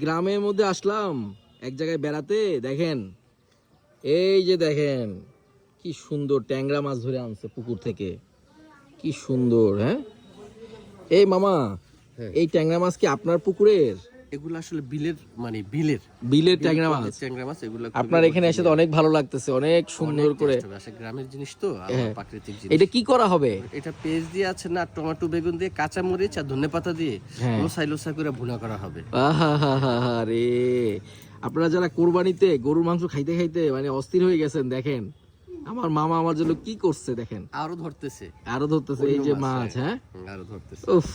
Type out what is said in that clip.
গ্রামের মধ্যে আসলাম এক জায়গায় বেড়াতে, দেখেন এই যে দেখেন কি সুন্দর ট্যাংরা মাছ ধরে আনছে পুকুর থেকে, কি সুন্দর। হ্যাঁ এই মামা, এই ট্যাংরা মাছ কি আপনার পুকুরের? এগুলো আসলে বিলের, মানে বিলের বিলের ট্যাংরা মাছ। ট্যাংরা মাছ এগুলো। আপনার এখানে এসে তো অনেক ভালো লাগতেছে, অনেক সুন্দর করে। আসলে গ্রামের জিনিস তো, প্রাকৃতিক জিনিস। এটা কি করা হবে? এটা পেঁয়াজ দিয়ে আছে না, টমেটো বেগুন দিয়ে, কাঁচা মরিচ আর ধনেপাতা দিয়ে লোসাই লোসা করে ভুনা করা হবে। আরে আপনারা যারা কোরবানিতে গরুর মাংস খাইতে খাইতে মানে অস্থির হয়ে গেছেন, দেখেন আমার মামা আমার জন্য কি করছে, দেখেন আরো ধরতেছে এই যে মাছ। হ্যাঁ আরো ধরতেছে। উফ